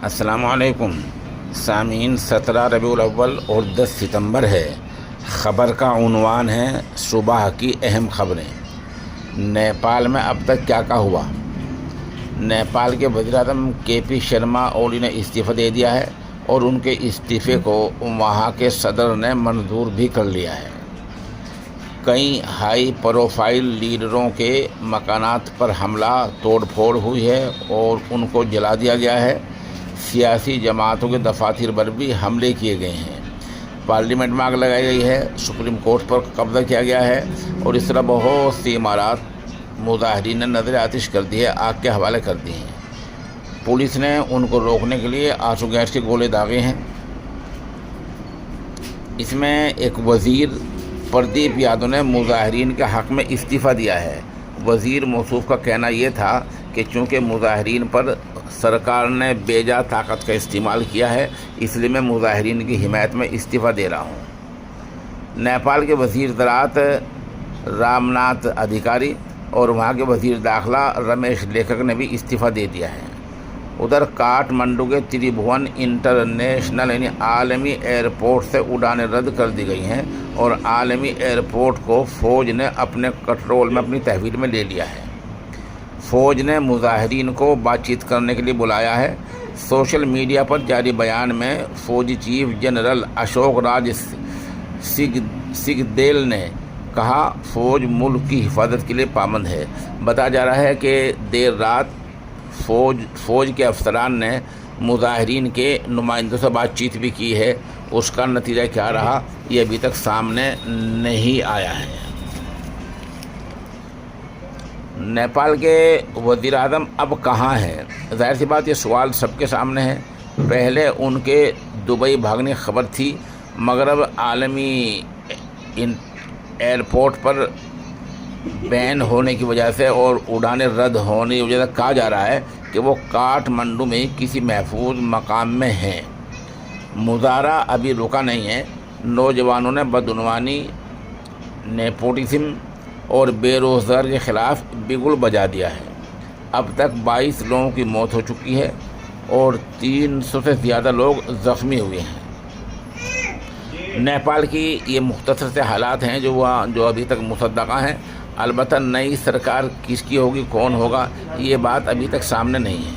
السلام علیکم سامعین، 17 ربیع الاول اور 10 ستمبر ہے۔ خبر کا عنوان ہے صبح کی اہم خبریں۔ نیپال میں اب تک کیا ہوا۔ نیپال کے وزیر اعظم کے پی شرما اولی نے استعفیٰ دے دیا ہے اور ان کے استعفے کو وہاں کے صدر نے منظور بھی کر لیا ہے۔ کئی ہائی پروفائل لیڈروں کے مکانات پر حملہ توڑ پھوڑ ہوئی ہے اور ان کو جلا دیا گیا ہے۔ سیاسی جماعتوں کے دفاتر پر بھی حملے کیے گئے ہیں۔ پارلیمنٹ میں آگ لگائی گئی ہے، سپریم کورٹ پر قبضہ کیا گیا ہے اور اس طرح بہت سی عمارات مظاہرین نے نظر آتش کر دی ہے، آگ کے حوالے کر دی ہیں۔ پولیس نے ان کو روکنے کے لیے آنسو گیس کے گولے داغے ہیں۔ اس میں ایک وزیر پردیپ یادو نے مظاہرین کے حق میں استعفیٰ دیا ہے۔ وزیر موصوف کا کہنا یہ تھا کہ چونکہ مظاہرین پر سرکار نے بے جا طاقت کا استعمال کیا ہے، اس لیے میں مظاہرین کی حمایت میں استعفیٰ دے رہا ہوں۔ نیپال کے وزیر زراعت رامناتھ ادھیکاری اور وہاں کے وزیر داخلہ رمیش لیکھک نے بھی استعفیٰ دے دیا ہے۔ ادھر کاٹمنڈو کے تریبھون انٹرنیشنل یعنی عالمی ایئرپورٹ سے اڑانیں رد کر دی گئی ہیں اور عالمی ایئرپورٹ کو فوج نے اپنے کنٹرول میں اپنی تحویل میں لے لیا ہے۔ فوج نے مظاہرین کو بات چیت کرنے کے لیے بلایا ہے۔ سوشل میڈیا پر جاری بیان میں فوجی چیف جنرل اشوک راج سکھدیل نے کہا، فوج ملک کی حفاظت کے لیے پابند ہے۔ بتایا جا رہا ہے کہ دیر رات فوج کے افسران نے مظاہرین کے نمائندوں سے بات چیت بھی کی ہے۔ اس کا نتیجہ کیا رہا یہ ابھی تک سامنے نہیں آیا ہے۔ نیپال کے وزیر اعظم اب کہاں ہیں؟ ظاہر سی بات یہ سوال سب کے سامنے ہے۔ پہلے ان کے دبئی بھاگنے کی خبر تھی، مگر اب عالمی ایئرپورٹ پر بین ہونے کی وجہ سے اور اڑانیں رد ہونے کی وجہ سے کہا جا رہا ہے کہ وہ کاٹمنڈو میں کسی محفوظ مقام میں ہیں۔ مظاہرہ ابھی رکا نہیں ہے۔ نوجوانوں نے بدعنوانی، نیپوٹزم اور بے روزگاری کے خلاف بگل بجا دیا ہے۔ اب تک 22 لوگوں کی موت ہو چکی ہے اور 300 سے زیادہ لوگ زخمی ہوئے ہیں۔ نیپال کی یہ مختصر سے حالات ہیں جو ابھی تک مصدقہ ہیں۔ البتہ نئی سرکار کس کی ہوگی، کون ہوگا، یہ بات ابھی تک سامنے نہیں ہے۔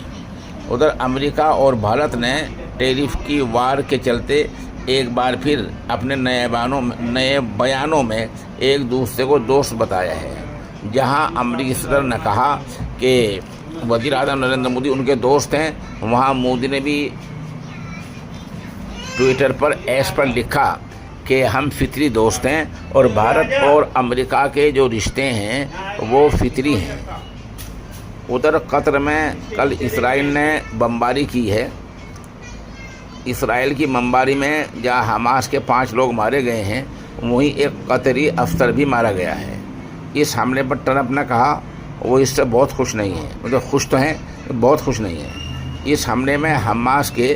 ادھر امریکہ اور بھارت نے ٹیرف کی وار کے چلتے ایک بار پھر اپنے نئے بیانوں میں ایک دوسرے کو دوست بتایا ہے۔ جہاں امریکی صدر نے کہا کہ وزیر اعظم نریندر مودی ان کے دوست ہیں، وہاں مودی نے بھی ٹویٹر پر ایس پر لکھا کہ ہم فطری دوست ہیں اور بھارت اور امریکہ کے جو رشتے ہیں وہ فطری ہیں۔ ادھر قطر میں کل اسرائیل نے بمباری کی ہے۔ اسرائیل کی بمباری میں جہاں حماس کے 5 لوگ مارے گئے ہیں، وہیں ایک قطری افسر بھی مارا گیا ہے۔ اس حملے پر ٹرمپ نے کہا وہ اس سے بہت خوش نہیں ہیں، مطلب خوش تو ہیں، بہت خوش نہیں ہیں۔ اس حملے میں حماس کے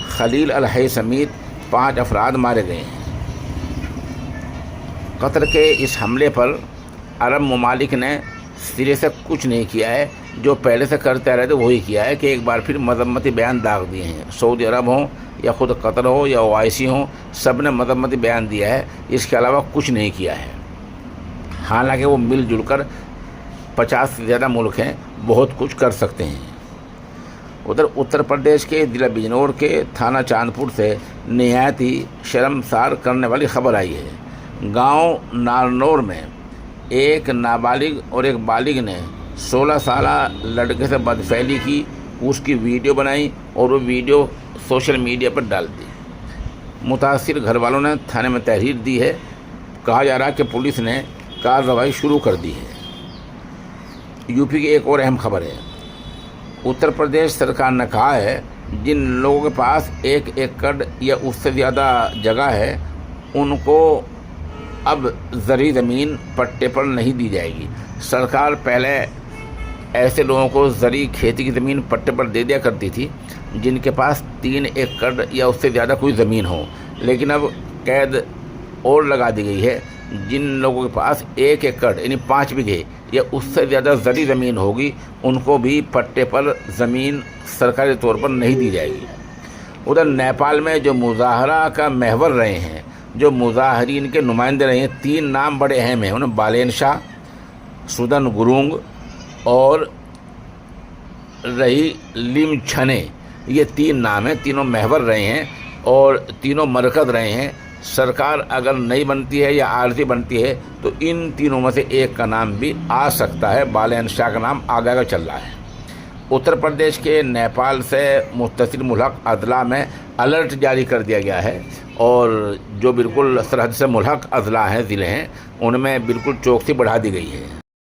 خلیل الحی سمیت 5 افراد مارے گئے ہیں۔ قطر کے اس حملے پر عرب ممالک نے سرے سے کچھ نہیں کیا ہے، جو پہلے سے کرتے آ رہے تھے وہی کیا ہے کہ ایک بار پھر مذمتی بیان داغ دیے ہیں۔ سعودی عرب ہوں یا خود قطر ہو یا OIC ہوں، سب نے مذمتی بیان دیا ہے، اس کے علاوہ کچھ نہیں کیا ہے۔ حالانکہ وہ مل جل کر 50 سے زیادہ ملک ہیں، بہت کچھ کر سکتے ہیں۔ ادھر اتر پردیش کے ضلع بجنور کے تھانہ چاندپور سے نہایت ہی شرمسار کرنے والی خبر آئی ہے۔ گاؤں نارنور میں ایک نابالغ اور ایک بالغ نے 16 سالہ لڑکے سے بدفعلی کی، اس کی ویڈیو بنائی اور وہ ویڈیو سوشل میڈیا پر ڈال دی۔ متاثر گھر والوں نے تھانے میں تحریر دی ہے۔ کہا جا رہا ہے کہ پولیس نے کارروائی شروع کر دی ہے۔ یوپی کی ایک اور اہم خبر ہے۔ اتر پردیش سرکار نے کہا ہے جن لوگوں کے پاس 1 ایکڑ یا اس سے زیادہ جگہ ہے ان کو اب زرعی زمین پٹے پر نہیں دی جائے گی۔ سرکار پہلے ایسے لوگوں کو زرعی کھیتی کی زمین پٹے پر دے دیا کرتی تھی جن کے پاس 3 ایکڑ یا اس سے زیادہ کوئی زمین ہو، لیکن اب قید اور لگا دی گئی ہے جن لوگوں کے پاس 1 ایکڑ یعنی 5 بیگھے یا اس سے زیادہ زرعی زمین ہوگی ان کو بھی پٹے پر زمین سرکاری طور پر نہیں دی جائے گی۔ ادھر نیپال میں جو مظاہرہ کا محور رہے ہیں، جو مظاہرین کے نمائندے رہے ہیں، 3 نام بڑے اہم ہیں، انہیں بالین شاہ، سودن گرونگ اور رہی لم چھنے، یہ 3 نام ہیں، تینوں محور رہے ہیں اور تینوں مرکز رہے ہیں۔ سرکار اگر نئی بنتی ہے یا عارضی بنتی ہے تو ان تینوں میں سے ایک کا نام بھی آ سکتا ہے۔ بالین شاہ کا نام آگے کا چل رہا ہے۔ اتر پردیش کے نیپال سے متصل ملحق اضلاع میں الرٹ جاری کر دیا گیا ہے اور جو بالکل سرحد سے ملحق اضلاع ہیں، ضلع ہیں، ان میں بالکل چوکسی بڑھا دی گئی ہے۔